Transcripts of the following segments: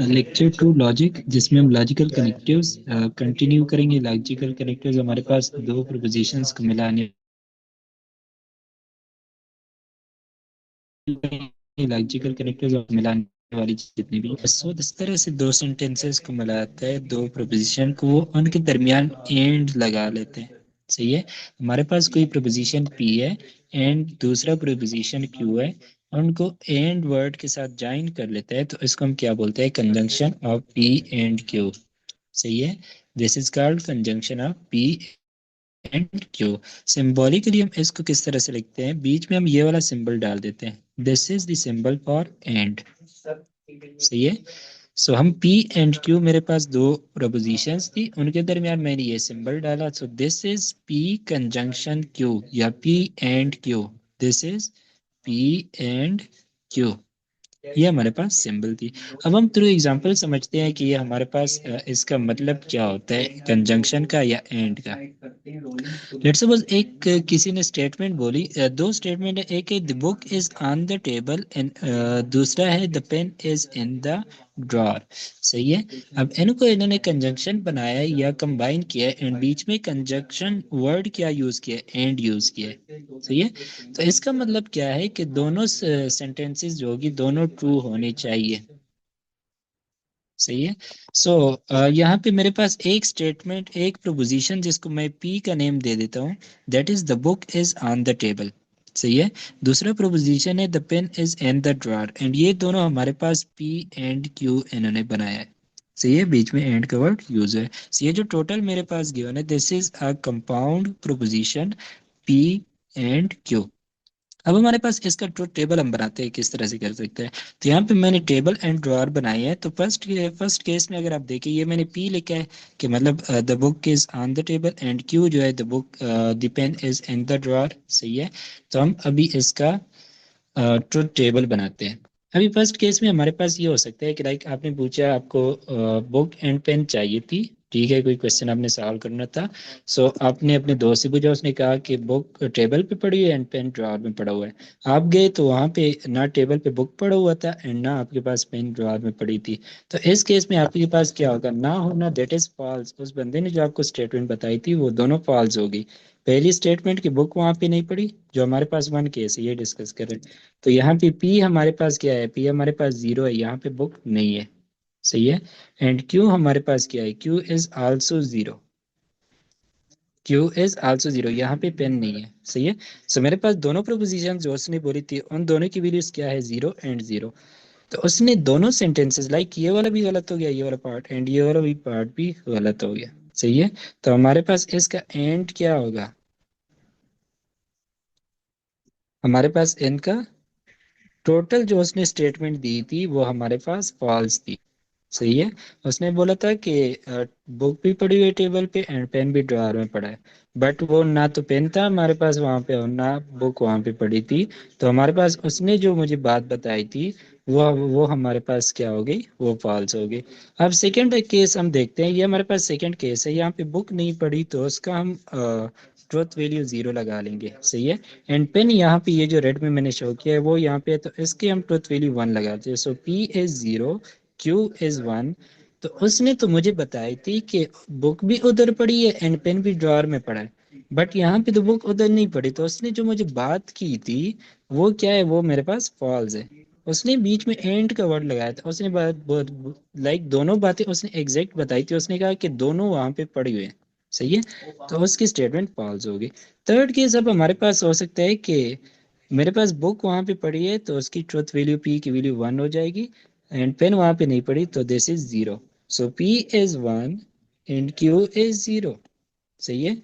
Lecture to logic, जिसमें हम logical connectives continue करेंगे। लॉजिकल कनेक्टिव्स हमारे पास दो प्रोपोजिशंस को मिलाने, लॉजिकल कनेक्टिव्स मिलाने वाली जितनी भी इस तरह से दो सेंटेंसेस को मिलाता है, दो प्रोपोजिशन को, वो उनके दरमियान एंड लगा लेते हैं। सही है। हमारे पास कोई प्रोपोजिशन पी है एंड दूसरा प्रोपोजिशन क्यू है, उनको एंड वर्ड के साथ ज्वाइन कर लेते हैं, तो इसको हम क्या बोलते हैं? Conjunction of P and Q. सही है। This is called conjunction of P and Q. Symbolically हम इसको किस तरह से लिखते हैं? बीच में हम ये वाला सिंबल डाल देते हैं, this is the symbol for and. सही है। सो हम पी एंड क्यू, मेरे पास दो प्रपोजिशंस थी, उनके दरमियान मैंने ये सिंबल डाला, so this is P conjunction Q या P and Q. This is P and Q. ये हमारे पास सिंबल थी। अब हम थ्रू एग्जांपल समझते हैं कि ये हमारे पास इसका मतलब क्या होता है, कंजंक्शन का या एंड का। लेट्स सपोज एक किसी ने स्टेटमेंट बोली, दो स्टेटमेंट है, एक है the book is on the table and दूसरा है the pen is in the drawer. सही है। अब इनको इन्होंने कंजंक्शन बनाया है या कंबाइन किया है, एंड बीच में कंजंक्शन वर्ड क्या यूज किया है? एंड यूज किया है। सही है। तो इसका मतलब क्या है कि दोनों सेंटेंसेस जो होगी दोनों ट्रू होने चाहिए। सही है। सो यहाँ पे मेरे पास एक स्टेटमेंट, एक प्रोपोजिशन जिसको मैं पी का नेम दे देता हूँ, that is the book is on the table. सही है। दूसरा प्रोपोजिशन है the pen is in the drawer, and ये दोनों हमारे पास पी एंड क्यू इन्होंने बनाया है। सही है। बीच में एंड का वर्ड यूज है। So, ये जो टोटल मेरे पास गिवन है, this is a compound proposition P and Q. अब हमारे पास इसका ट्रुथ टेबल हम बनाते हैं, किस तरह से कर सकते हैं? तो यहाँ पे मैंने टेबल एंड ड्रॉअर बनाई है। तो फर्स्ट केस में अगर आप देखिए, ये मैंने पी लिखा है कि मतलब the book is on the table, and Q जो है the book the pen is in the drawer. सही है। तो हम अभी इसका ट्रुथ टेबल बनाते हैं। अभी फर्स्ट केस में हमारे पास ये हो सकता है कि लाइक आपने पूछा आपको बुक एंड पेन चाहिए थी, ठीक है, कोई क्वेश्चन आपने सॉल्व करना था। सो आपने अपने दोस्त से पूछा, उसने कहा कि बुक टेबल पे पड़ी है एंड पेन ड्रॉअर में पड़ा हुआ है। आप गए तो वहाँ पे ना टेबल पे बुक पड़ा हुआ था एंड ना आपके पास पेन ड्रॉअर में पड़ी थी। तो इस केस में आपके पास क्या होगा? ना होना, दैट इज फॉल्स। उस बंदे ने जो आपको स्टेटमेंट बताई थी वो दोनों फॉल्स होगी। पहली स्टेटमेंट की बुक वहाँ पे नहीं पड़ी, जो हमारे पास वन केस है, ये डिस्कस करें। तो यहाँ पे पी हमारे पास क्या है? पी हमारे पास जीरो है, यहाँ पे बुक नहीं है। सही है। एंड क्यू हमारे पास क्या है? Q is also zero. Q is also zero, यहाँ पे पेन नहीं है। सही है। सो मेरे पास दोनों प्रोपोजिशन जो उसने बोली थी, उन दोनों की वैल्यूज क्या है? Zero and zero. तो उसने दोनों सेंटेंसेस, लाइक ये वाला भी गलत हो गया, ये वाला पार्ट, एंड ये वाला भी पार्ट भी गलत हो गया। सही है। तो हमारे पास इसका एंड क्या होगा? हमारे पास इनका टोटल जो उसने स्टेटमेंट दी थी वो हमारे पास फॉल्स थी। सही है। उसने बोला था कि बुक भी पड़ी हुई है टेबल पे एंड पेन भी ड्रॉअर में पड़ा है, बट वो ना तो पेन था हमारे पास वहां पे और ना बुक वहां पे पड़ी थी। तो हमारे पास उसने जो मुझे बात बताई थी वो हमारे पास क्या हो गई? वो फॉल्स हो गई। अब सेकंड केस हम देखते हैं। ये हमारे पास सेकंड केस है, यहाँ पे बुक नहीं पड़ी, तो उसका हम ट्रुथ वैल्यू जीरो लगा लेंगे। सही है। एंड पेन यहाँ पे ये जो रेड में मैंने शो किया है वो यहाँ पे है, तो इसके हम ट्रुथ वैल्यू वन लगाते हैं। So P is zero, Q is one. तो उसने तो मुझे बताई थी कि बुक भी उधर पड़ी है एंड पेन भी ड्रॉअर में पड़ा है, बट यहाँ पे तो बुक उधर नहीं पड़ी। तो उसने जो मुझे बात की थी वो क्या है? वो मेरे पास फॉल्स है। उसने बीच में एंड का वर्ड लगाया था। उसने बात लाइक दोनों बातें उसने एग्जैक्ट बताई थी। उसने कहा कि दोनों वहां पे पड़ी हुई है। सही है। तो उसकी स्टेटमेंट फॉल्स होगी। थर्ड केस अब हमारे पास हो सकता है कि मेरे पास बुक वहां पे पड़ी है, तो उसकी ट्रुथ वैल्यू पी की वैल्यू वन हो जाएगी, एंड पेन वहां पे नहीं पड़ी, तो this is zero. So P is one and Q is zero. सही है।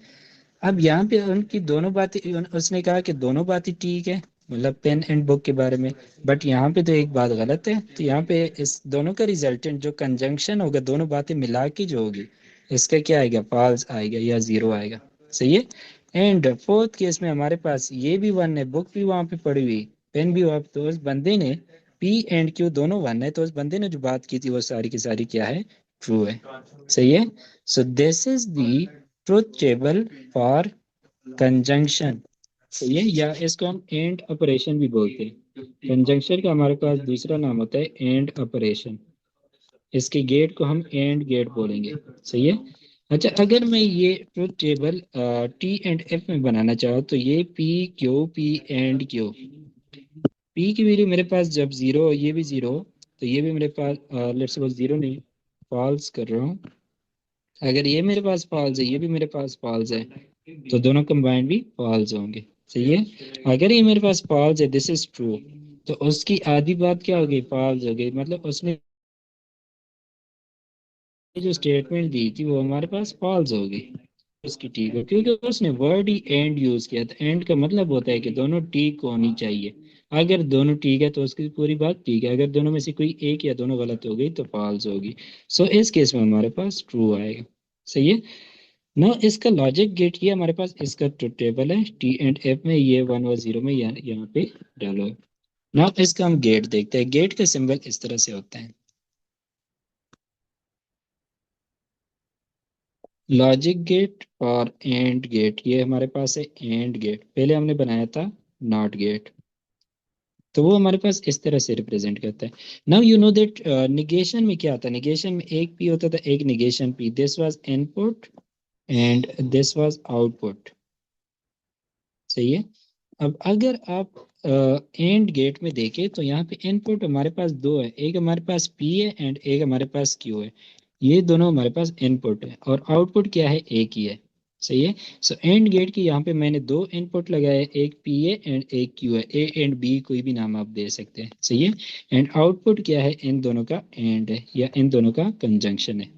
अब यहाँ पे उनकी दोनों बातें, उसने कहा कि दोनों बातें ठीक है, मतलब पेन एंड बुक के बारे में, बट यहाँ पे तो एक बात गलत है। तो यहाँ पे इस दोनों का रिजल्टेंट जो कंजंक्शन होगा, दोनों बातें मिला के जो होगी, इसका क्या आएगा? फॉल्स आएगा या जीरो आएगा। सही है। एंड फोर्थ केस में हमारे पास ये भी वन है, बुक भी वहां पे पड़ी हुई, पेन भी वहां पे, तो उस बंदे ने पी एंड क्यू दोनों वन है, तो उस बंदे ने जो बात की थी वो सारी की सारी क्या है? ट्रू है। सही है। So this is the truth table for conjunction. सही है, या इसको हम एंड ऑपरेशन भी बोलते हैं। कंजंक्शन का हमारे पास दूसरा नाम होता है एंड ऑपरेशन। इसके गेट को हम एंड गेट बोलेंगे। सही है। अच्छा, अगर मैं ये truth table T and F में बनाना चाहूँ तो ये पी एंड क्यू, पी की वैल्यू मेरे पास जब जीरो हो, ये भी जीरो हो, तो ये भी मेरे पास लेट्स सपोज जीरो नहीं, फॉल्स कर रहा हूँ। अगर ये मेरे पास फॉल्स है, ये भी मेरे पास फॉल्स है, तो दोनों कंबाइंड भी फॉल्स होंगे। सही है। अगर ये मेरे पास फॉल्स है, दिस इज ट्रू, तो उसकी आधी बात क्या हो गई, फॉल्स हो गई, मतलब उसने जो स्टेटमेंट दी थी वो हमारे पास फॉल्स हो गई। उसकी ठीक है, क्योंकि उसने वर्ड ही एंड यूज किया था। एंड का मतलब होता है कि दोनों ठीक होनी चाहिए। अगर दोनों ठीक है तो उसकी पूरी बात ठीक है, अगर दोनों में से कोई एक या दोनों गलत हो गई तो फॉल्स होगी। सो इस केस में हमारे पास ट्रू आएगा। सही है ना। इसका लॉजिक गेट ये हमारे पास इसका ट्रुथ टेबल है टी एंड एफ में, ये वन और जीरो में यहाँ पे डालो है ना। इसका हम गेट देखते हैं। गेट का सिंबल इस तरह से होता है, लॉजिक गेट और एंड गेट। ये हमारे पास है एंड गेट, पहले हमने बनाया था नॉट गेट, तो वो हमारे पास इस तरह से रिप्रेजेंट करता है। Now you know that negation में क्या था, निगेशन में एक पी होता था, एक negation P, this was input and this was output. सही है। अब अगर आप एंड गेट में देखें तो यहाँ पे इनपुट हमारे पास दो है, एक हमारे पास पी है एंड एक हमारे पास क्यू है। ये दोनों हमारे पास इनपुट है और आउटपुट क्या है, एक ही है। सही है। सो एंड गेट की यहाँ पे मैंने दो इनपुट लगाए, एक पी है एंड एक क्यू है, ए एंड बी कोई भी नाम आप दे सकते हैं। सही है। एंड आउटपुट क्या है, इन दोनों का एंड है या इन दोनों का कंजंक्शन है।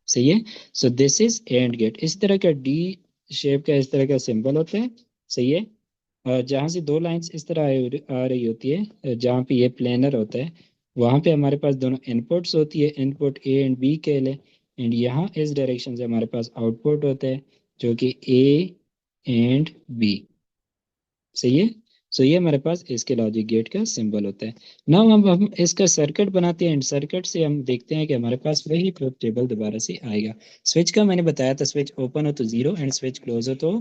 सही है। So this is and gate. इस तरह का डी शेप का इस तरह का सिंबल होता है। सही है। जहाँ से दो लाइंस इस तरह आ रही होती है, जहाँ पे ये प्लेनर होता है, वहाँ पे हमारे पास दोनों इनपुट्स होती है, इनपुट ए एंड बी के लिए। एंड यहाँ इस डायरेक्शन से हमारे पास आउटपुट होता है, जो कि ए एंड बी। सही है। सो ये हमारे पास इसके लॉजिक गेट का सिंबल होता है। नाउ हम इसका सर्किट बनाते हैं एंड सर्किट से हम देखते हैं कि हमारे पास वही ट्रुथ टेबल दोबारा से आएगा। स्विच का मैंने बताया था, स्विच ओपन हो तो जीरो एंड स्विच क्लोज हो तो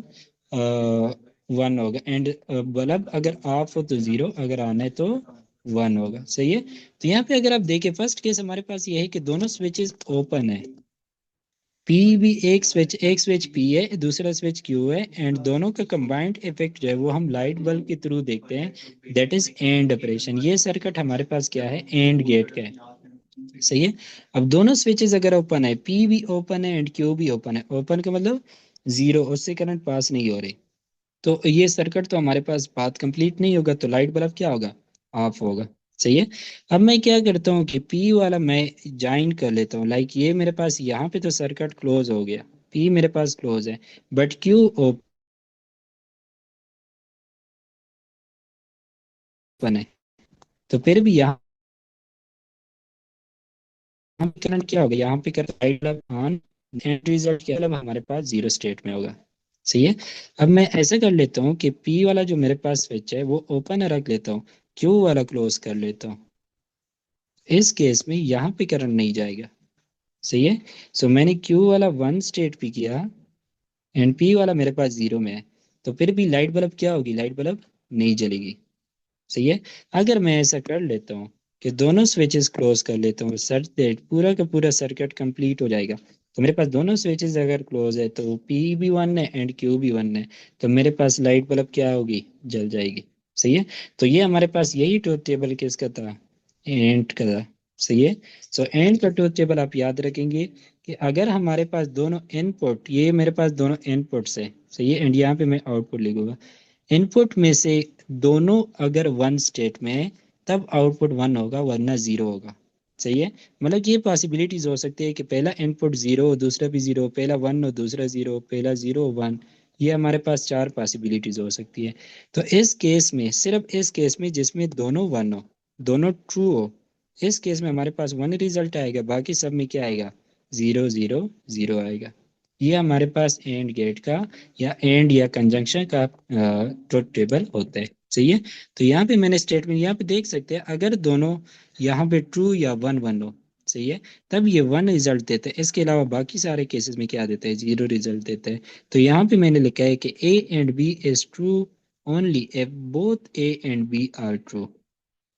वन होगा। एंड बल्ब अगर ऑफ हो तो जीरो, अगर ऑन है तो वन होगा। सही है। तो यहाँ पे अगर आप देखें, फर्स्ट केस हमारे पास ये है कि दोनों स्विचेस ओपन है, पी भी एक स्विच पी है, दूसरा स्विच क्यू है, एंड दोनों का कंबाइंड इफेक्ट जो है वो हम लाइट बल्ब के थ्रू देखते हैं, दैट इज एंड ऑपरेशन। ये सर्किट हमारे पास क्या है, एंड गेट का है। सही है। अब दोनों स्विचेस अगर ओपन है, पी भी ओपन है एंड क्यू भी ओपन है, ओपन का मतलब जीरो, उससे करंट पास नहीं हो रही, तो ये सर्किट तो हमारे पास बात कंप्लीट नहीं होगा, तो लाइट बल्ब क्या होगा, ऑफ होगा। सही है। अब मैं क्या करता हूँ कि पी वाला मैं ज्वाइन कर लेता हूँ, लाइक ये मेरे पास यहाँ पे तो सर्किट क्लोज हो गया, पी मेरे पास क्लोज है, बट क्यू ओपन है, तो फिर भी यहाँ पे करंट क्या होगा, यहाँ पे current light bulb on, and result क्या मतलब हमारे पास जीरो स्टेट में होगा। सही है। अब मैं ऐसा कर लेता हूँ कि पी वाला जो मेरे पास स्विच है वो ओपन रख लेता हूँ, क्यू वाला क्लोज कर लेता हूँ। इस केस में यहाँ पे करंट नहीं जाएगा। सही है। सो मैंने क्यू वाला वन स्टेट पे किया एंड पी वाला मेरे पास जीरो में है, तो फिर भी लाइट बल्ब क्या होगी, लाइट बल्ब नहीं जलेगी। सही है। अगर मैं ऐसा कर लेता हूँ कि दोनों स्विचेस क्लोज कर लेता हूँ सच दैट पूरा का पूरा सर्किट कंप्लीट हो जाएगा, तो मेरे पास दोनों स्विचेस अगर क्लोज है तो पी भी वन है एंड क्यू भी वन है, तो मेरे पास लाइट बल्ब क्या होगी, जल जाएगी। सही है। तो ये हमारे पास यही ट्रुथ टेबल किसका था, एंड का था। सही है। सो एंड का ट्रुथ टेबल आप याद रखेंगे कि अगर हमारे पास दोनों इनपुट, ये मेरे पास दोनों इनपुट्स है, सही है, एंड यहाँ पे मैं आउटपुट लिखूंगा, इनपुट में से दोनों अगर वन स्टेट में है तब आउटपुट वन होगा वरना जीरो होगा। सही है। मतलब ये पॉसिबिलिटीज हो सकती है कि पहला इनपुट जीरो हो, दूसरा भी जीरो, पहला वन हो दूसरा जीरो, पहला जीरो वन, ये हमारे पास चार पॉसिबिलिटीज हो सकती है। तो इस केस में, सिर्फ इस केस में जिसमें दोनों वन हो, दोनों ट्रू हो, इस केस में हमारे पास वन रिजल्ट आएगा, बाकी सब में क्या आएगा, जीरो जीरो जीरो आएगा। ये हमारे पास एंड गेट का या एंड या कंजंक्शन का ट्रुथ टेबल होता है। सही है। तो यहाँ पे मैंने स्टेटमेंट यहाँ पे देख सकते हैं, अगर दोनों यहाँ पे ट्रू या वन वन हो, सही है, तब ये वन रिजल्ट देते हैं, इसके अलावा बाकी सारे केसेस में क्या देते हैं, जीरो रिजल्ट देते हैं। तो यहाँ पे मैंने लिखा है कि A and B is true only if both A and B are true।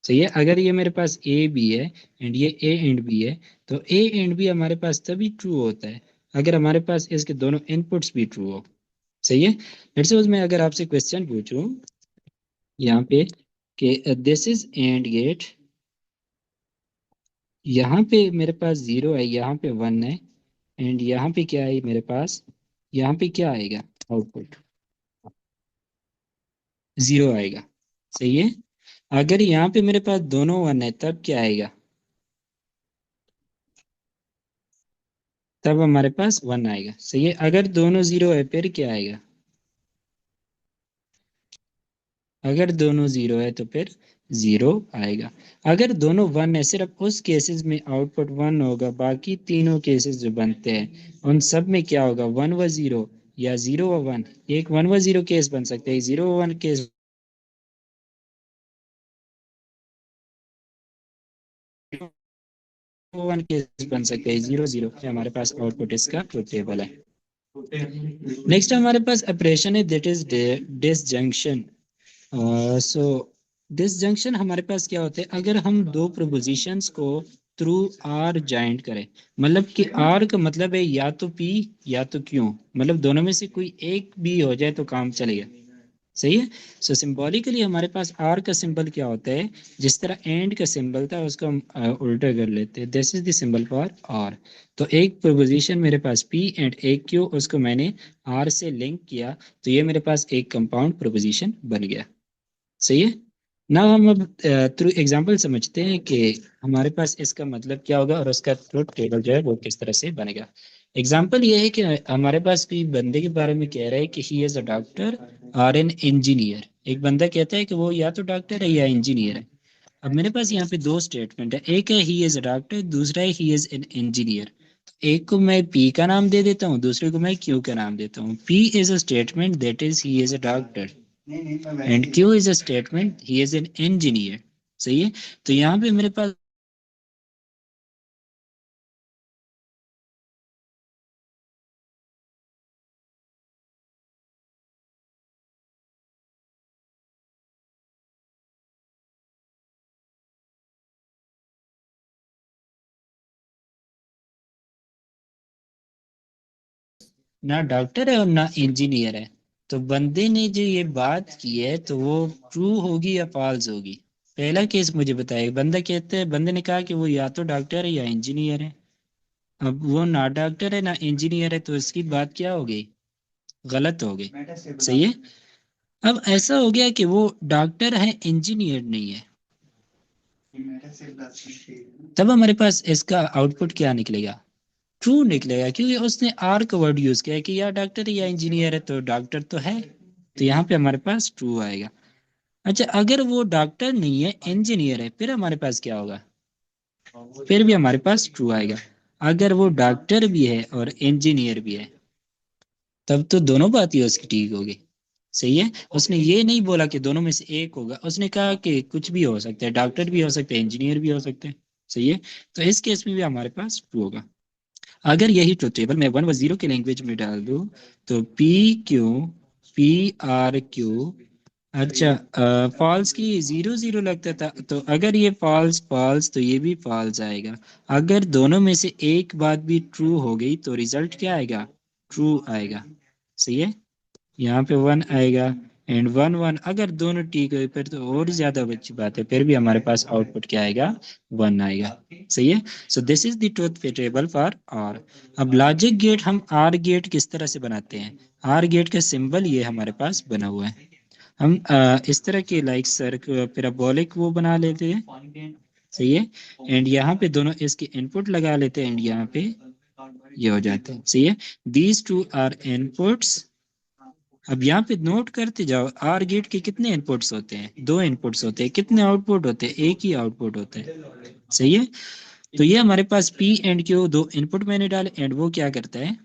सही है, अगर ये मेरे पास A B है एंड ये A एंड B है, तो A एंड B हमारे पास तभी ट्रू होता है अगर हमारे पास इसके दोनों इनपुट्स भी ट्रू हो। सही है। लेट्स सपोज मैं अगर आपसे क्वेश्चन पूछूं यहाँ पे कि दिस इज एंड गेट, यहाँ पे मेरे पास जीरो है, यहाँ पे वन है, एंड यहाँ पे क्या है मेरे पास, यहाँ पे क्या आएगा आउटपुट, जीरो आएगा। सही है। अगर यहाँ पे मेरे पास दोनों वन है तब क्या आएगा, तब हमारे पास वन आएगा। सही है। अगर दोनों जीरो है फिर क्या आएगा, अगर दोनों जीरो है तो फिर जीरो आएगा। अगर दोनों वन है सिर्फ उस केसेस में आउटपुट वन होगा, बाकी तीनों केसेस जो बनते हैं उन सब में क्या होगा, वन व जीरो या जीरो व वन। एक वन व जीरो केस बन सकते हैं, जीरो व वन केस, वन केस बन सकते हैं, जीरो जीरो। हमारे पास आउटपुट इसका ट्रुथ टेबल है। नेक्स्ट हमारे पास ऑपरेशन है that is disjunction. So disjunction हमारे पास क्या होता है, अगर हम दो प्रोपोजिशंस को थ्रू आर जॉइंट करें, मतलब कि आर का मतलब है या तो पी या तो क्यू, मतलब दोनों में से कोई एक भी हो जाए तो काम चलेगा। सही है। सो सिंबॉलिकली हमारे पास आर का सिंबल क्या होता है, जिस तरह एंड का सिंबल था उसको हम उल्टा कर लेते हैं, this is the symbol for or. तो एक प्रोपोजिशन मेरे पास पी एंड एक क्यू, उसको मैंने आर से लिंक किया, तो ये मेरे पास एक कंपाउंड प्रोपोजिशन बन गया। सही है। ना हम अब थ्रू एग्जांपल समझते हैं कि हमारे पास इसका मतलब क्या होगा और उसका ट्रुथ टेबल जो है वो किस तरह से बनेगा। एग्जांपल ये है कि हमारे पास कोई बंदे के बारे में कह रहा है कि ही इज अ डॉक्टर और एन इंजीनियर। एक बंदा कहता है कि वो या तो डॉक्टर है या इंजीनियर है। अब मेरे पास यहाँ पे दो स्टेटमेंट है, एक है ही इज अ डॉक्टर, दूसरा है ही इज एन इंजीनियर। एक को मैं पी का नाम दे देता हूँ, दूसरे को मैं क्यू का नाम देता हूँ। P is a statement that is he is a doctor and Q is a statement he is an engineer. सही है। तो यहाँ पे मेरे पास ना डॉक्टर है और ना इंजीनियर है, तो बंदे ने जो ये बात की है तो वो ट्रू होगी या फॉल्स होगी। पहला केस मुझे बताइए, बंदा कहते हैं, बंदे ने कहा कि वो या तो डॉक्टर है या इंजीनियर है। अब वो ना डॉक्टर है ना इंजीनियर है, तो इसकी बात क्या हो गई, गलत हो गई। सही है। अब ऐसा हो गया कि वो डॉक्टर है इंजीनियर नहीं है, तब हमारे पास इसका आउटपुट क्या निकलेगा, ट्रू निकलेगा, क्योंकि उसने आर का वर्ड यूज किया है कि या डॉक्टर है या इंजीनियर है, तो डॉक्टर तो है, तो यहाँ पे हमारे पास ट्रू आएगा। अच्छा, अगर वो डॉक्टर नहीं है इंजीनियर है, फिर हमारे पास क्या होगा, फिर भी हमारे पास ट्रू आएगा। अगर वो डॉक्टर भी है और इंजीनियर भी है, तब तो दोनों बात ही उसकी ठीक होगी। सही है। उसने ये नहीं बोला कि दोनों में से एक होगा, उसने कहा कि कुछ भी हो सकता है, डॉक्टर भी हो सकते हैं, इंजीनियर भी हो सकते हैं। सही है। तो इस केस में भी हमारे पास ट्रू होगा। अगर यही ट्रुथ टेबल मैं वन व जीरो की लैंग्वेज में डाल दूं, तो P Q, P or Q, अच्छा फॉल्स की जीरो जीरो लगता था, तो अगर ये फॉल्स फॉल्स तो ये भी फॉल्स आएगा। अगर दोनों में से एक बात भी ट्रू हो गई तो रिजल्ट क्या आएगा, ट्रू आएगा। सही है। यहाँ पे वन आएगा एंड वन वन, अगर दोनों ठीक है फिर तो और ज्यादा अच्छी बात है, फिर भी हमारे पास आउटपुट क्या आएगा, वन आएगा। सही है। So this is the truth table for or. अब लॉजिक गेट हम आर गेट किस तरह से बनाते हैं, आर गेट का सिंबल ये हमारे पास बना हुआ है। हम इस तरह के लाइक सर पैराबोलिक वो बना लेते हैं। सही है। एंड यहाँ पे दोनों इसके इनपुट लगा लेते हैं एंड यहाँ पे ये हो जाते हैं। सही है। These two are inputs. अब यहाँ पे नोट करते जाओ, आर गेट के कितने इनपुट्स होते हैं, दो इनपुट्स होते हैं, कितने आउटपुट होते हैं, एक ही आउटपुट होता है। सही है। तो ये हमारे पास पी एंड क्यू दो इनपुट मैंने डाले एंड वो क्या करता है,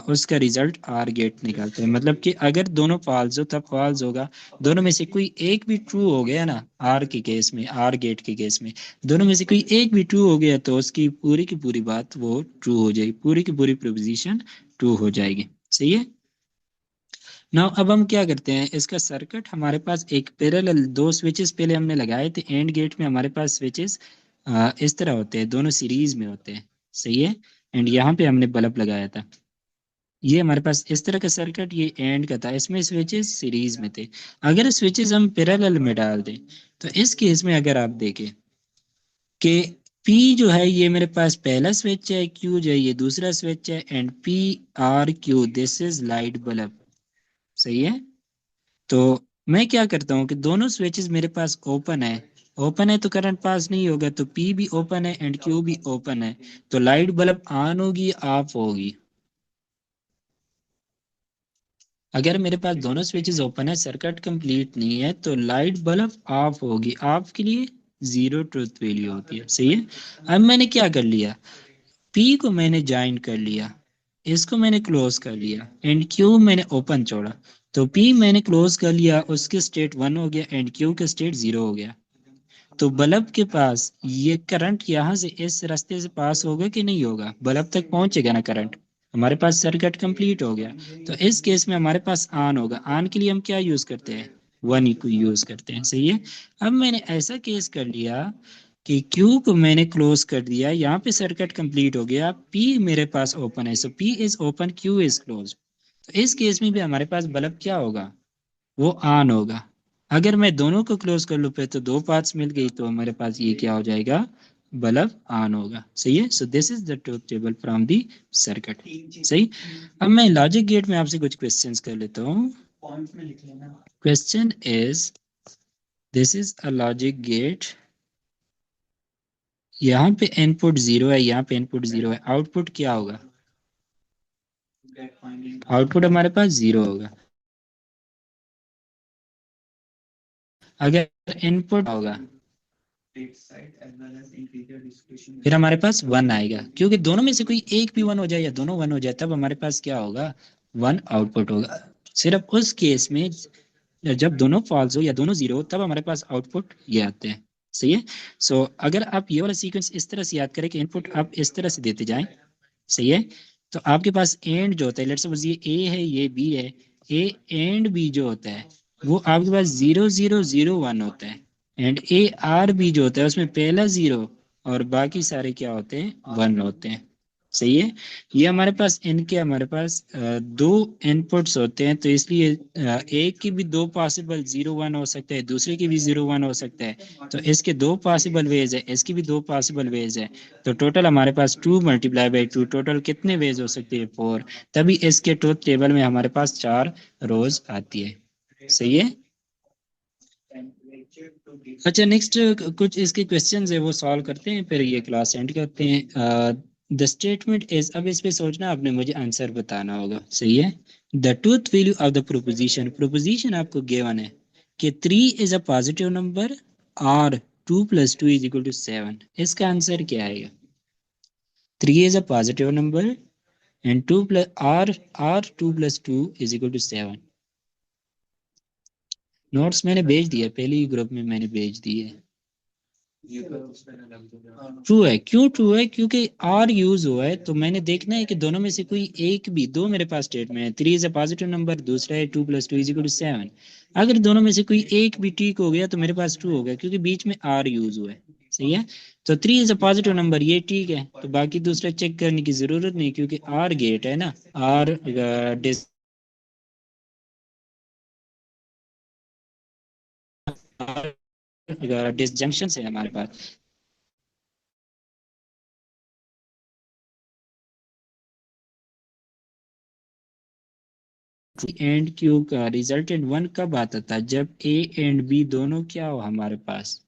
उसका रिजल्ट आर गेट निकालते हैं। मतलब कि अगर दोनों फॉल्स हो तब फॉल्स होगा, दोनों में से कोई एक भी ट्रू हो गया ना, आर के केस में, आर गेट के केस में दोनों में से कोई एक भी ट्रू हो गया तो उसकी पूरी की पूरी बात वो ट्रू हो जाएगी, पूरी की पूरी प्रोपोजिशन ट्रू हो जाएगी। सही है। नाउ अब हम क्या करते हैं, इसका सर्किट हमारे पास एक पैरेलल, दो स्विचेस पहले हमने लगाए थे एंड गेट में, हमारे पास स्विचेस इस तरह होते हैं, दोनों सीरीज में होते हैं, सही है। एंड यहाँ पे हमने बल्ब लगाया था, ये हमारे पास इस तरह का सर्किट ये एंड का था, इसमें स्विचेस सीरीज में थे। अगर स्विचेस हम पैरेलल में डाल दें, तो इस केस में अगर आप देखें कि P जो है ये मेरे पास पहला स्विच है, Q जो है ये दूसरा स्विच है, and PRQ this is light bulb, सही है। तो मैं क्या करता हूँ कि दोनों स्विचेस मेरे पास ओपन है, ओपन है तो करंट पास नहीं होगा, तो P भी ओपन है एंड Q भी ओपन है, तो लाइट बल्ब ऑन होगी ऑफ होगी। अगर मेरे पास दोनों स्विचेस ओपन है, सर्किट कंप्लीट नहीं है, तो लाइट बल्ब ऑफ होगी, ऑफ के लिए जीरो ट्रुथ वैल्यू होती है, सही है। अब मैंने क्या कर लिया, P को मैंने ज्वाइन कर लिया, इसको मैंने क्लोज कर लिया, एंड Q मैंने ओपन छोड़ा, तो P मैंने क्लोज कर लिया, उसके स्टेट वन हो गया एंड Q का स्टेट जीरो हो गया। तो बल्ब के पास ये करंट यहाँ से इस रास्ते से पास होगा कि नहीं होगा, बल्ब तक पहुंचेगा ना करंट, हमारे पास सर्किट कंप्लीट हो गया। तो इस केस में हमारे पास ऑन होगा, ऑन के लिए हम क्या यूज करते हैं, वन को यूज करते हैं, सही है। अब मैंने ऐसा केस कर लिया कि Q को मैंने क्लोज कर दिया, यहाँ पे सर्किट कंप्लीट हो गया, P मेरे पास ओपन है, सो P is open, Q is close. तो इस केस में भी हमारे पास बल्ब क्या होगा, वो ऑन होगा। अगर मैं दोनों को क्लोज कर लूँ पे तो दो पार्ट्स मिल गई, तो हमारे पास ये क्या हो जाएगा, बल्ब ऑन होगा, सही है। So this is the truth table from the circuit, सही। अब मैं लॉजिक गेट में आपसे कुछ क्वेश्चंस कर लेता हूँ। Question is, this is a logic gate, यहाँ पे इनपुट जीरो है, यहाँ पे इनपुट जीरो है, आउटपुट क्या होगा, आउटपुट हमारे पास जीरो होगा। अगर इनपुट होगा फिर हमारे पास वन आएगा, क्योंकि दोनों में से कोई एक भी वन हो जाए या दोनों वन हो जाए, तब हमारे पास क्या होगा, वन आउटपुट होगा। सिर्फ उस केस में जब दोनों फॉल्स हो या दोनों जीरो हो, तब हमारे पास आउटपुट ये आते हैं, सही है। सो अगर आप ये वाला सीक्वेंस इस तरह से याद करें कि इनपुट आप इस तरह से देते जाएं, सही है, तो आपके पास एंड जो होता है, लेट्स सपोज ये ए है ये बी है, ए एंड बी जो होता है वो आपके पास जीरो जीरो जीरो वन होता है, एंड ए आर बी जो होता है उसमें पहला जीरो और बाकी सारे क्या होते हैं, वन होते हैं, सही है। ये हमारे पास इनके हमारे पास दो इनपुट्स होते हैं, तो इसलिए एक की भी दो पॉसिबल जीरो वन हो सकता है, दूसरे की भी जीरो वन हो सकता है, तो इसके दो पॉसिबल वेज है, इसकी भी दो पॉसिबल वेज है, तो टोटल हमारे पास two multiply by two, total कितने वेज हो सकते हैं, फोर। तभी इसके ट्रूथ टेबल में हमारे पास चार रोज आती है, सही है। अच्छा नेक्स्ट कुछ इसके क्वेश्चंस है वो सॉल्व करते हैं, फिर ये क्लास एंड करते हैं। द स्टेटमेंट इज, अब इस पे सोचना आपने, मुझे आंसर बताना होगा, सही है। The truth value of the proposition, proposition आपको गिवन है कि three is a positive number और two plus two is equal to seven, इसका आंसर क्या आएगा, three is a positive number and two plus or two plus two is equal to seven. Notes मैंने भेज दिया, पहले ही ग्रुप में मैंने भेज दिए। ट्रू है, क्यों ट्रू है, क्योंकि आर यूज हुआ है, तो मैंने देखना है कि दोनों में से कोई एक भी, दो मेरे पास स्टेटमेंट है, three is a positive number, दूसरा है two plus two is equal to seven. अगर दोनों में से कोई एक भी ठीक हो गया तो मेरे पास ट्रू हो गया, क्योंकि बीच में आर यूज हुआ है, सही है। तो three is a positive number, ये ठीक है, तो बाकी दूसरा चेक करने की जरूरत नहीं, क्योंकि आर गेट है ना, आर डिसजंक्शन है हमारे पास। एंड क्यू का रिजल्टेंट वन कब आता था, जब ए एंड बी दोनों क्या हो हमारे पास,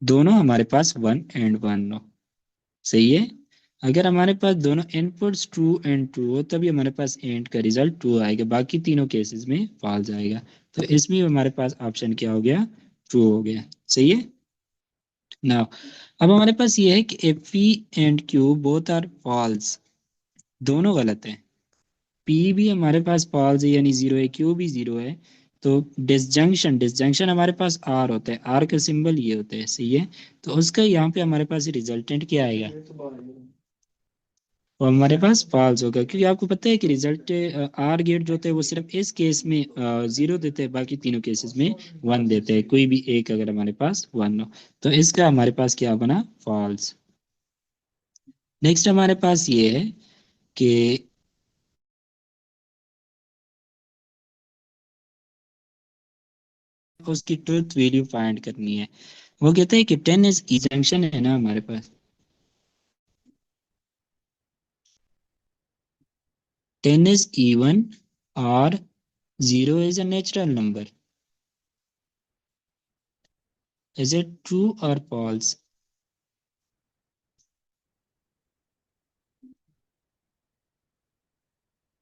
दोनों हमारे पास वन एंड वन हो, सही है। अगर हमारे पास दोनों इनपुट्स ट्रू एंड ट्रू हो, तभी हमारे पास एंड का रिजल्ट ट्रू आएगा, बाकी तीनों केसेस में फॉल्स आएगा। तो इसमें हमारे पास ऑप्शन क्या हो गया, ट्रू हो गया, सही है। नाउ अब हमारे पास ये है कि if p and q both are false, दोनों गलत है, P भी हमारे पास फॉल्स है यानी जीरो है, Q भी जीरो है, तो डिसजंक्शन, डिसजंक्शन हमारे पास R होता है, R का सिंबल ये होता है, सही है। तो उसका यहाँ पे हमारे पास रिजल्टेंट क्या आएगा, वो हमारे पास फॉल्स होगा, क्योंकि आपको पता है कि रिजल्ट आर गेट जो होता है वो सिर्फ इस केस में जीरो देते हैं, बाकी तीनों केसेस में वन देते हैं, कोई भी एक अगर हमारे पास वन हो। तो इसका हमारे पास क्या बना, फॉल्स। नेक्स्ट हमारे पास ये है कि उसकी ट्रुथ वैल्यू फाइंड करनी है। वो कहते हैं कि 10 इज ई जंक्शन है ना हमारे पास, 10 इज इवन और 0 is a natural number. Is it true or false?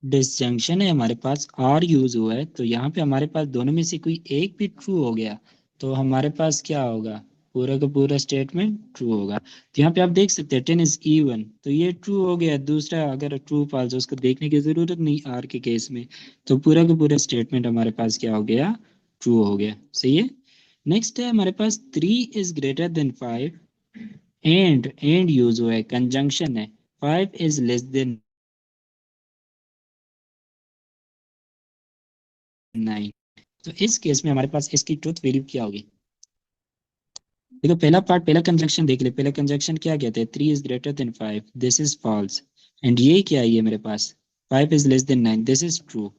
Disjunction है हमारे पास, और यूज हुआ है, तो यहाँ पे हमारे पास दोनों में से कोई एक भी ट्रू हो गया तो हमारे पास क्या होगा, पूरा का पूरा स्टेटमेंट ट्रू होगा। तो यहाँ पे आप देख सकते हैं 10 इज इवन, तो ये ट्रू हो गया। दूसरा अगर ट्रू फॉल्स उसको देखने की जरूरत नहीं आर के केस में, तो पूरा का पूरा स्टेटमेंट हमारे पास क्या हो गया, ट्रू हो गया। सही है। नेक्स्ट है हमारे पास 3 is greater than 5, and use हुआ है, कंजंक्शन है, 5 इज लेस देन 9। तो इस केस में हमारे पास इसकी ट्रुथ वैल्यू क्या होगी। देखो पहला पार्ट, पहला कंजंक्शन देख ले, पहला कंजंक्शन क्या कहते हैं, 3 is greater than 5, this is false. And ये क्या है, ये मेरे पास 5 is less than 9, this is true.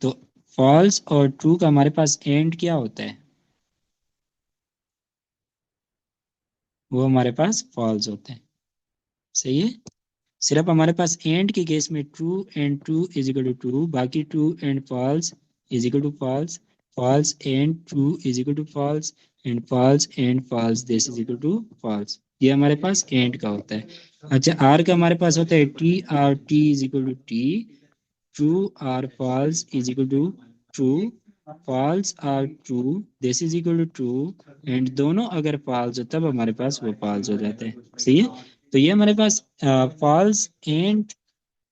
तो फॉल्स और ट्रू का हमारे पास एंड क्या होता है, वो हमारे पास फॉल्स होते हैं। सही है। सिर्फ हमारे पास एंड के केस में true and true is equal to true, बाकी true and false is equal to false, false and true is equal to false, and false and false this is equal to false. ये हमारे पास and का होता है। अच्छा are का हमारे पास होता है T or T is equal to T, true or false is equal to true, false or true this is equal to true, and दोनों अगर फॉल्स हो तब हमारे पास वो फॉल्स हो जाते हैं। सही है। तो ये हमारे पास फॉल्स एंड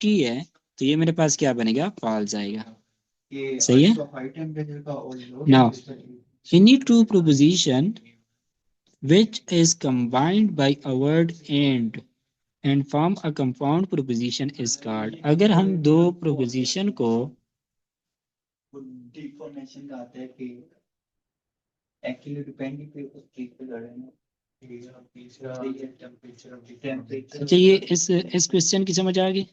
टी है, तो ये मेरे पास क्या बनेगा, फॉल्स आएगा। सही है। Now any true proposition which is combined by a word and form a compound proposition is called, अगर हम दो proposition को अच्छा ये इस क्वेश्चन की समझ आ गई।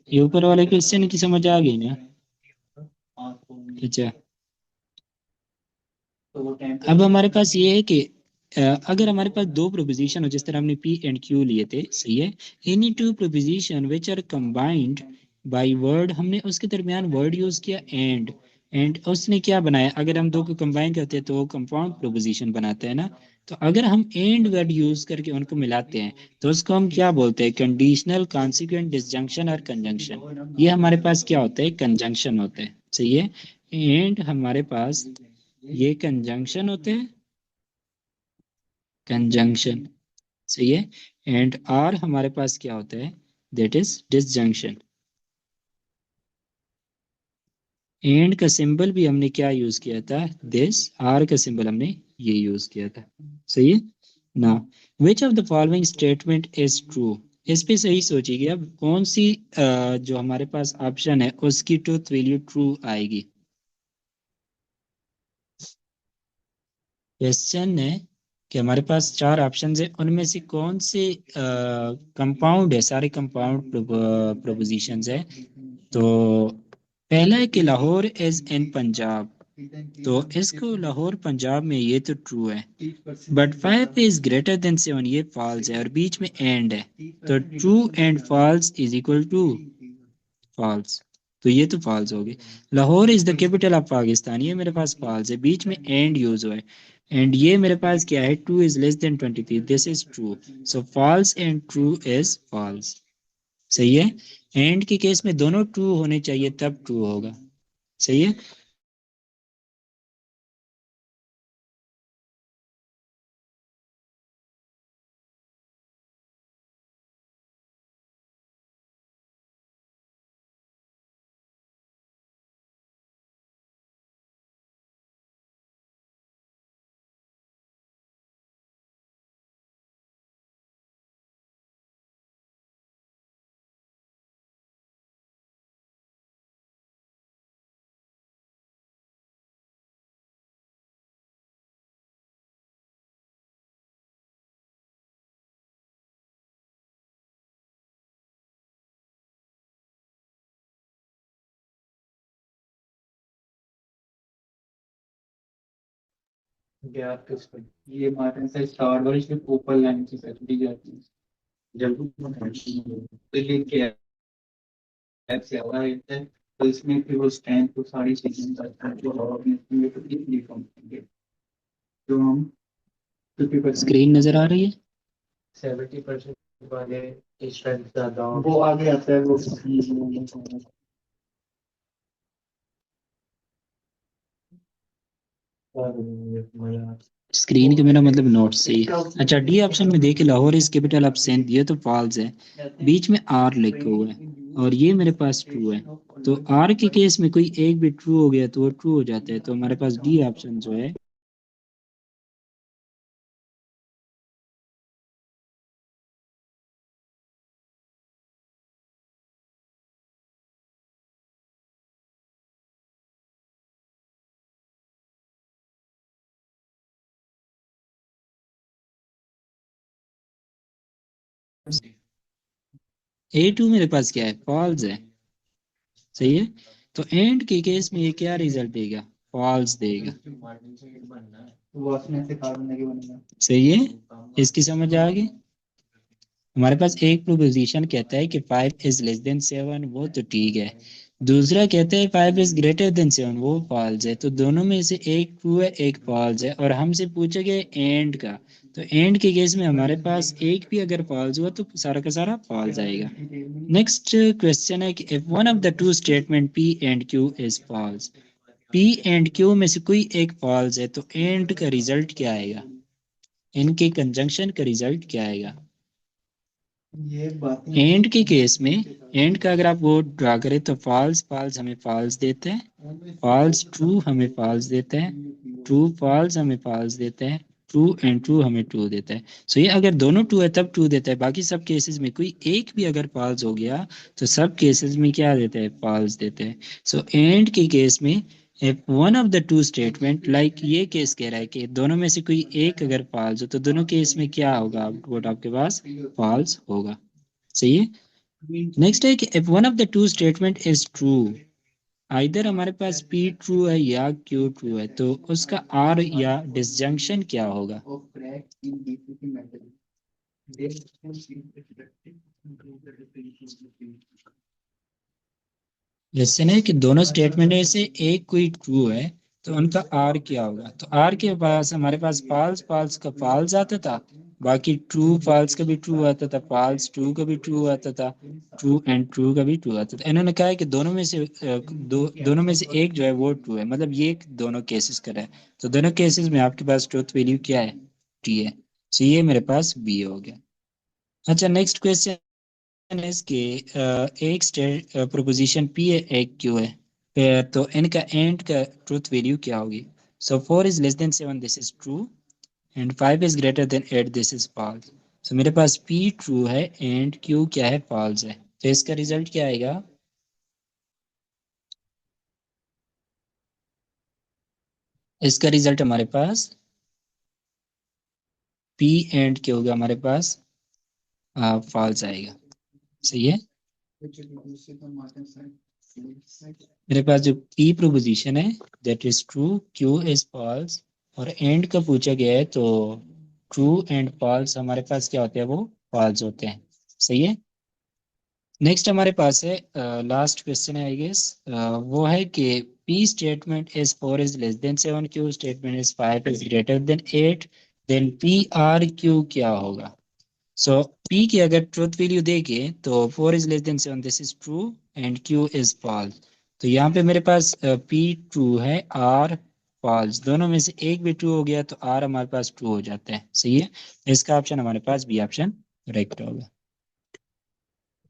ये ऊपर वाले क्वेश्चन की समझ आ गई ना। अच्छा अब हमारे पास ये है कि अगर हमारे पास दो प्रोपोजिशन हो, जिस तरह हमने पी एंड क्यू लिए थे, सही है, any two proposition which are combined by word, हमने उसके दरमियान वर्ड यूज किया एंड उसने क्या बनाया, अगर हम दो को कंबाइन करते हैं तो वो कंपाउंड प्रोपोजिशन बनाते हैं ना। तो अगर हम एंड वर्ड यूज करके उनको मिलाते हैं तो उसको हम क्या बोलते हैं, कंडीशनल कॉन्सिक्वेंट डिसजंक्शन और कंजंक्शन। ये हमारे पास क्या होता है, कंजंक्शन होता है। सही है। एंड हमारे पास ये कंजंक्शन होते हैं, कंजंक्शन। सही है। एंड आर हमारे पास क्या होता है, दैट इज डिसजंक्शन। एंड का सिंबल भी हमने क्या यूज किया था, दिस, आर का सिंबल हमने ये यूज किया था। सही है ना। Which of the following statement is true, इस पे सही सोचिए अब कौन सी जो हमारे पास ऑप्शन है उसकी ट्रूथ वैल्यू ट्रू आएगी। क्वेश्चन है कि हमारे पास चार ऑप्शन है, उनमें से कौन से कंपाउंड है, सारे कंपाउंड प्रोपोजिशंस है। तो पहला है कि लाहौर इज इन पंजाब, तो इसको लाहौर पंजाब में, ये तो ट्रू है। बट 5 इज ग्रेटर देन 7, ये फॉल्स है, और बीच में एंड है, तो true and false is equal to false. तो ये तो फॉल्स हो गई। Lahore is the capital of Pakistan, ये मेरे पास फॉल्स है, बीच में एंड यूज हुआ है, एंड ये मेरे पास क्या है, 2 is less than 23, this is true. So false and true is false. सही है। एंड के केस में दोनों ट्रू होने चाहिए तब ट्रू होगा। सही है। गैप किसको, ये मारने से स्टार वाली सिर्फ ऊपर लाइन की सेट जाती है जब तो ये गैप से हवा रहता है, तो इसमें फिर वो स्ट्रेंथ को सारी चीजें करता है जो हवा में इसमें तो इतनी कम होंगे, जो हम 50% स्क्रीन नजर आ रही है? 70% वाले स्ट्रेंथ ज्यादा वो आगे आता है वो स्क्रीन के मेरा मतलब नोट से ही है। अच्छा, डी ऑप्शन में देखिए, Lahore is capital of Sindh, ये तो फॉल्स है। बीच में आर लिखा हुआ है और ये मेरे पास ट्रू है। तो आर के केस में कोई एक भी ट्रू हो गया तो वो ट्रू हो जाता है, तो हमारे पास डी ऑप्शन जो है। ए टू मेरे पास क्या है, फॉल्स है। सही है। तो एंड के केस में ये क्या रिजल्ट देगा, फॉल्स देगा। वॉशने से कार्बन नहीं बनेगा। सही है। इसकी समझ आ गई। हमारे पास एक प्रोपोजिशन कहता है कि 5 इज लेस देन 7, वो तो ठीक है। दूसरा कहता है 5 इज ग्रेटर देन 7, वो फॉल्स है। तो दोनों में से एक ट्रू है एक फॉल्स है, और हमसे पूछा गया एंड का। तो एंड के केस में हमारे पास एक भी अगर फॉल्स हुआ तो सारा का सारा फॉल्स आएगा। नेक्स्ट क्वेश्चन है कि if one of the two statement P and Q is false, P and Q में से कोई एक फॉल्स है, तो एंड का रिजल्ट क्या आएगा, इनके कंजंक्शन का रिजल्ट क्या आएगा। ये बातें एंड के केस में एंड का अगर आप वो ड्रा करें तो फॉल्स फॉल्स हमें फॉल्स देते हैं, फॉल्स ट्रू हमें फॉल्स देते हैं, ट्रू फॉल्स हमें फॉल्स देते हैं, ट्रू एंड ट्रू हमें ट्रू देता है। सो ये अगर दोनों ट्रू है तब ट्रू देता है, बाकी सब केसेस में कोई एक भी अगर फॉल्स हो गया तो सब केसेस में क्या देता है, फॉल्स देते हैं। सो एंड के केस में if one of the two statement, like ये केस कह रहा है कि दोनों में से कोई एक अगर फॉल्स हो तो दोनों केस में क्या होगा आउटपुट आपके पास, फॉल्स होगा। सही है। नेक्स्ट है कि if one of the two statement is true, either हमारे पास पी ट्रू है या क्यू ट्रू है, तो उसका आर या डिसजंक्शन क्या होगा। जैसे ना कि दोनों स्टेटमेंट में से एक कोई ट्रू है तो उनका आर क्या होगा। तो आर के पास हमारे पास फॉल्स फॉल्स का फॉल्स आता था, बाकी ट्रू फॉल्स का भी ट्रू आता था, फॉल्स ट्रू का भी ट्रू आता था, ट्रू एंड ट्रू का भी ट्रू आता था। इन्होंने कहा है कि दोनों में से दोनों में से एक जो है वो ट्रू है, मतलब ये दोनों केसेस कर है। तो दोनों केसेस में आपके पास ट्रूथ वैल्यू क्या है, टी है। सो ये मेरे पास बी हो गया। अच्छा, नेक्स्ट क्वेश्चन इसके एक स्टेट प्रोपोजिशन पी है एक क्यू है, तो इनका एंड का ट्रूथ वैल्यू क्या होगी। So 4 is less than 7, this is true, and 5 is greater than 8, this is false. So मेरे पास पी ट्रू है एंड क्यू क्या है, फॉल्स है। तो इसका रिजल्ट क्या आएगा, इसका रिजल्ट हमारे पास पी एंड क्यू होगा, हमारे पास फॉल्स आएगा। सही है। मेरे पास जो पी प्रोपोजिशन है that is true, Q is false, और एंड का पूछा गया है तो ट्रू एंड फॉल्स हमारे पास क्या होते हैं, वो फॉल्स होते हैं। सही है। नेक्स्ट हमारे पास है लास्ट क्वेश्चन है आई गेस, वो है कि P statement is 4 is less than 7, Q statement is 5 is greater than 8, then P or Q क्या होगा। सो पी की अगर ट्रूथ वैल्यू देखें तो 4 is less than 7, this is true, and Q is false. तो यहाँ पे मेरे पास पी ट्रू है, आर फॉल्स, दोनों में से एक भी ट्रू हो गया तो आर हमारे पास ट्रू हो जाता है। सही है। इसका ऑप्शन हमारे पास बी ऑप्शन करेक्ट होगा।